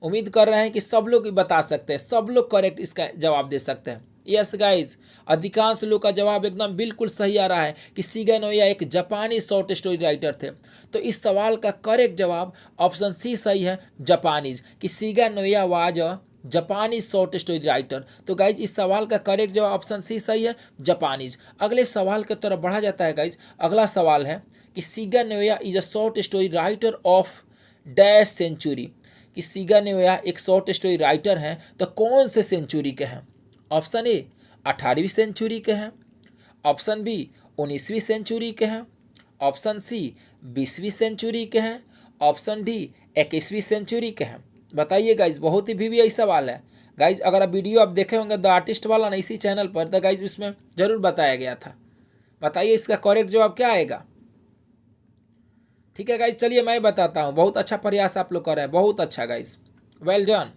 उम्मीद कर रहे हैं कि सब लोग बता सकते हैं, सब लोग करेक्ट इसका जवाब दे सकते हैं। यस गाइज अधिकांश लोग का जवाब एकदम बिल्कुल सही आ रहा है कि सीगा नेओया एक जापानी शॉर्ट स्टोरी राइटर थे। तो इस सवाल का करेक्ट जवाब ऑप्शन सी सही है, जापानीज, कि सीगा नेओया वाज जापानी शॉर्ट स्टोरी राइटर। तो गाइज इस सवाल का करेक्ट जवाब ऑप्शन सी सही है, जापानीज। अगले सवाल की तरफ बढ़ा जाता है गाइज। अगला सवाल है कि Shiga Naoya is a short story writer of dash century, कि सीगा नेओया एक शॉर्ट स्टोरी राइटर हैं तो कौन से सेंचुरी के हैं। ऑप्शन ए 18वीं सेंचुरी के हैं, ऑप्शन बी 19वीं सेंचुरी के हैं, ऑप्शन सी 20वीं सेंचुरी के हैं, ऑप्शन डी 21वीं सेंचुरी के हैं। बताइए गाइज, बहुत ही वीवीआई सवाल है गाइज। अगर आप वीडियो आप देखे होंगे द आर्टिस्ट वाला ना इसी चैनल पर, तो गाइज उसमें जरूर बताया गया था। बताइए इसका करेक्ट जवाब क्या आएगा। ठीक है गाइज, चलिए मैं बताता हूँ। बहुत अच्छा प्रयास आप लोग कर रहे हैं, बहुत अच्छा गाइज, वेल डन।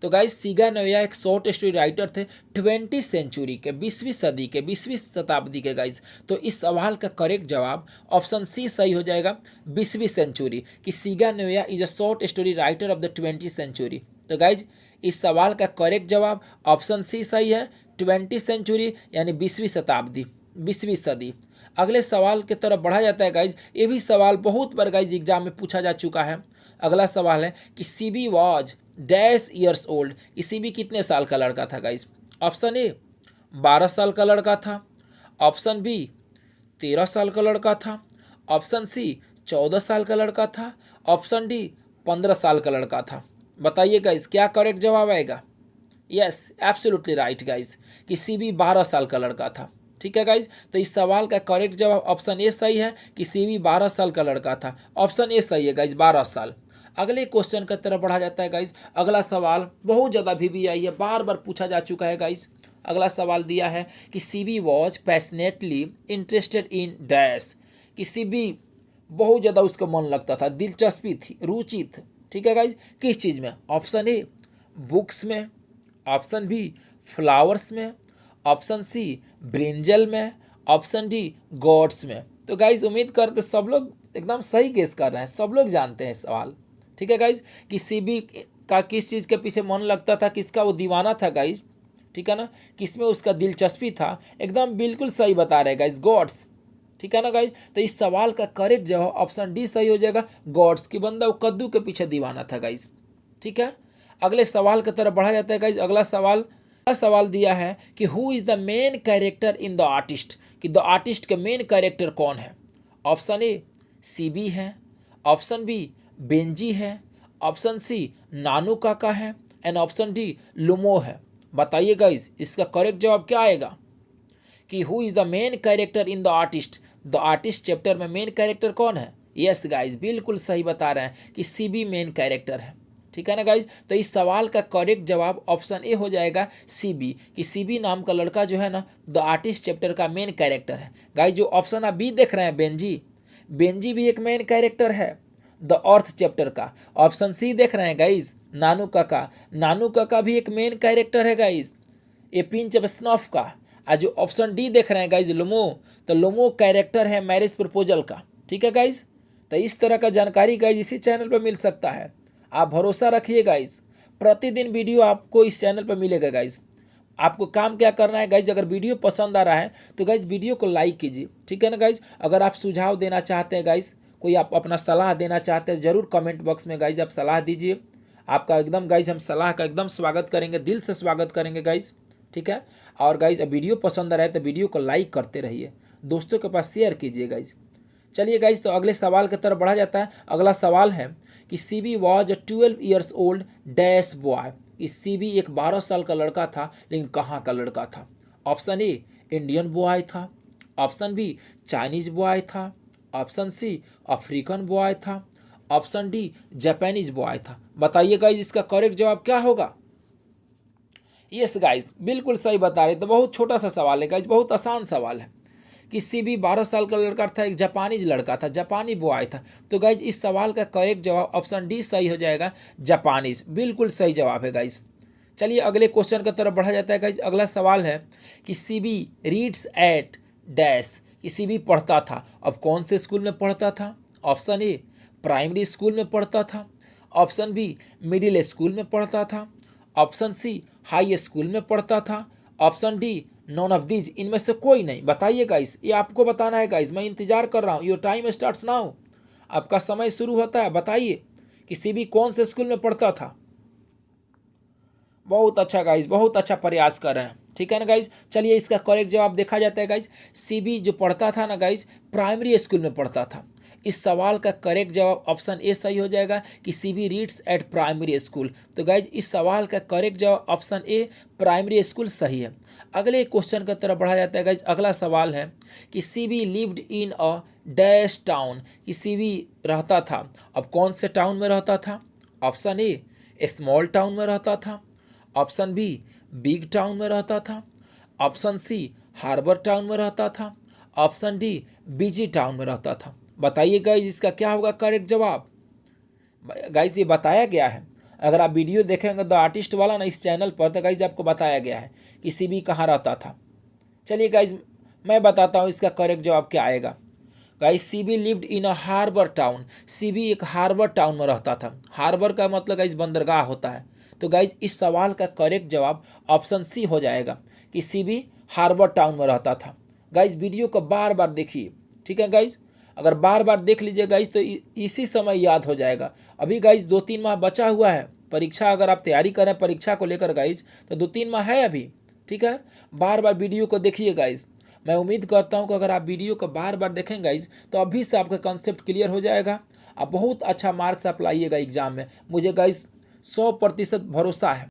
तो गाइज सीगा नोया एक शॉर्ट स्टोरी राइटर थे 20वीं सेंचुरी के, 20वीं सदी के, 20वीं शताब्दी के गाइज। तो इस सवाल का करेक्ट जवाब ऑप्शन सी सही हो जाएगा, 20वीं सेंचुरी, कि Shiga Naoya is a short story writer of the 20वीं सेंचुरी। तो गाइज इस सवाल का करेक्ट जवाब ऑप्शन सी सही है, 20वीं सेंचुरी यानी 20वीं शताब्दी, 20वीं सदी। अगले सवाल की तरफ बढ़ा जाता है गाइज। ये भी सवाल बहुत बार गाइज एग्जाम में पूछा जा चुका है। अगला सवाल है कि CB was dash years old, CB कितने साल का लड़का था गाइज? ऑप्शन ए 12 साल का लड़का था, ऑप्शन बी 13 साल का लड़का था, ऑप्शन सी 14 साल का लड़का था, ऑप्शन डी 15 साल का लड़का था। बताइए गाइज क्या करेक्ट जवाब आएगा? यस, एब्सोल्युटली राइट गाइज, कि सीबी 12 साल का लड़का था। ठीक है गाइज, तो इस सवाल का करेक्ट जवाब ऑप्शन ए सही है कि सीबी 12 साल का लड़का था। ऑप्शन ए सही है गाइज, 12 साल। अगले क्वेश्चन की तरफ बढ़ा जाता है गाइज। अगला सवाल बहुत ज़्यादा VVI है, बार बार पूछा जा चुका है गाइज। अगला सवाल दिया है कि CB was passionately interested in dash, कि सीबी बहुत ज़्यादा उसका मन लगता था, दिलचस्पी थी, रुचि थी। ठीक है गाइज, किस चीज़ में? ऑप्शन ए बुक्स में, ऑप्शन बी फ्लावर्स में, ऑप्शन सी ब्रिंजल में, ऑप्शन डी गॉड्स में। तो गाइज उम्मीद करते सब लोग एकदम सही गेस कर रहे हैं, सब लोग जानते हैं सवाल। ठीक है गाइज, कि सीबी का किस चीज़ के पीछे मन लगता था, किसका वो दीवाना था गाइज, ठीक है ना, किसमें उसका दिलचस्पी था, एकदम बिल्कुल सही बता रहे गाइज, गॉड्स। ठीक है ना गाइज, तो इस सवाल का करेक्ट जवाब ऑप्शन डी सही हो जाएगा, गॉड्स, की बंदा वो कद्दू के पीछे दीवाना था गाइज। ठीक है, अगले सवाल की तरफ बढ़ा जाता है गाइज। अगला सवाल दिया है कि who is the main character in the artist, कि द आर्टिस्ट के मेन कैरेक्टर कौन है? ऑप्शन ए सीबी है, ऑप्शन बी बेंजी है, ऑप्शन सी नानू काका है, एंड ऑप्शन डी लुमो है। बताइए गाइज इसका करेक्ट जवाब क्या आएगा? कि who is the main character in the artist chapter में मेन कैरेक्टर कौन है? यस गाइज, बिल्कुल सही बता रहे हैं कि सीबी मेन कैरेक्टर है। ठीक है ना गाइज, तो इस सवाल का करेक्ट जवाब ऑप्शन ए हो जाएगा, सीबी, कि सीबी नाम का लड़का जो है ना द आर्टिस्ट चैप्टर का मेन कैरेक्टर है। गाइज जो ऑप्शन आप बी देख रहे हैं बेंजी, बेंजी भी एक मेन कैरेक्टर है द अर्थ चैप्टर का। ऑप्शन सी देख रहे हैं गाइज नानू काका, नानू काका भी एक मेन कैरेक्टर है guys, A pinch of snuff का। आज जो ऑप्शन डी देख रहे हैं गाइज लुमो, तो लुमो कैरेक्टर है मैरिज प्रपोजल का। ठीक है गाइज, तो इस तरह का जानकारी गाइज इसी चैनल पर मिल सकता है, आप भरोसा रखिए गाइज, प्रतिदिन वीडियो आपको इस चैनल पर मिलेगा गाइज। आपको काम क्या करना है गाइज, अगर वीडियो पसंद आ रहा है तो गाइज वीडियो को लाइक कीजिए। ठीक है ना गाइज, अगर आप सुझाव देना चाहते हैं गाइज, कोई आप अपना सलाह देना चाहते हैं, जरूर कमेंट बॉक्स में गाइज आप सलाह दीजिए। आपका एकदम गाइज हम सलाह का एकदम स्वागत करेंगे, दिल से स्वागत करेंगे गाइज। ठीक है, और गाइज वीडियो पसंद आ रहा है तो वीडियो को लाइक करते रहिए, दोस्तों के पास शेयर कीजिए गाइज। चलिए गाइज, तो अगले सवाल की तरफ बढ़ा जाता है। अगला सवाल है कि CB was a 12 years old dash boy, इस सीबी एक 12 साल का लड़का था, लेकिन कहाँ का लड़का था? ऑप्शन ए इंडियन बॉय था, ऑप्शन बी चाइनीज बॉय था, ऑप्शन सी अफ्रीकन बॉय था, ऑप्शन डी जापानीज बॉय था। बताइए गाइज इसका करेक्ट जवाब क्या होगा? यस गाइज, बिल्कुल सही बता रहे। तो बहुत छोटा सा सवाल है गाइज, बहुत आसान सवाल है कि सीबी 12 साल का लड़का था, एक जापानीज लड़का था, जापानी बॉय था। तो गाइज इस सवाल का करेक्ट जवाब ऑप्शन डी सही हो जाएगा, जापानीज, बिल्कुल सही जवाब है गाइज। चलिए अगले क्वेश्चन की तरफ बढ़ा जाता है गाइज। अगला सवाल है कि सीबी रीड्स एट डैश, कि सीबी पढ़ता था, अब कौन से स्कूल में पढ़ता था? ऑप्शन ए प्राइमरी स्कूल में पढ़ता था, ऑप्शन बी मिडिल स्कूल में पढ़ता था, ऑप्शन सी हाई स्कूल में पढ़ता था, option D none of these, इनमें से कोई नहीं। बताइए गाइस, ये आपको बताना है गाइस, मैं इंतजार कर रहा हूँ, योर टाइम स्टार्ट्स नाउ, आपका समय शुरू होता है। बताइए कि सीबी कौन से स्कूल में पढ़ता था? बहुत अच्छा गाइस, बहुत अच्छा प्रयास कर रहे हैं। ठीक है ना गाइस, चलिए इसका करेक्ट जवाब देखा जाता है गाइस। सीबी जो पढ़ता था ना गाइस, प्राइमरी स्कूल में पढ़ता था। इस सवाल का करेक्ट जवाब ऑप्शन ए सही हो जाएगा कि CB reads eight primary school. तो गाइज इस सवाल का करेक्ट जवाब ऑप्शन ए प्राइमरी स्कूल सही है। अगले क्वेश्चन की तरफ बढ़ा जाता है गाइज। अगला सवाल है कि CB lived in a dash town, कि सीबी रहता था, अब कौन से टाउन में रहता था? ऑप्शन ए स्मॉल टाउन में रहता था, ऑप्शन बी बिग टाउन में रहता था, ऑप्शन सी हार्बर टाउन में रहता था, ऑप्शन डी बिजी टाउन में रहता था। बताइए गाइज इसका क्या होगा करेक्ट जवाब। गाइज ये बताया गया है, अगर आप वीडियो देखेंगे द आर्टिस्ट वाला ना इस चैनल पर, तो गाइज आपको बताया गया है कि सीबी कहाँ रहता था। चलिए गाइज मैं बताता हूँ इसका करेक्ट जवाब क्या आएगा। Guys CB lived in a harbour town. CB एक हार्बर टाउन में रहता था। हार्बर का मतलब गाइज बंदरगाह होता है। तो गाइज इस सवाल का करेक्ट जवाब ऑप्शन सी हो जाएगा कि सीबी हार्बर टाउन में रहता था। गाइज वीडियो को बार बार देखिए, ठीक है गाइज, अगर बार बार देख लीजिए गाइज तो इसी समय याद हो जाएगा। अभी गाइज 2-3 माह बचा हुआ है परीक्षा, अगर आप तैयारी करें परीक्षा को लेकर गाइज तो 2-3 माह है अभी, ठीक है। बार बार वीडियो को देखिए गाइज। मैं उम्मीद करता हूं कि अगर आप वीडियो को बार बार देखें गाइज तो अभी से आपका कॉन्सेप्ट क्लियर हो जाएगा। आप बहुत अच्छा मार्क्स आप लाइएगा एग्जाम में, मुझे गाइज 100% भरोसा है।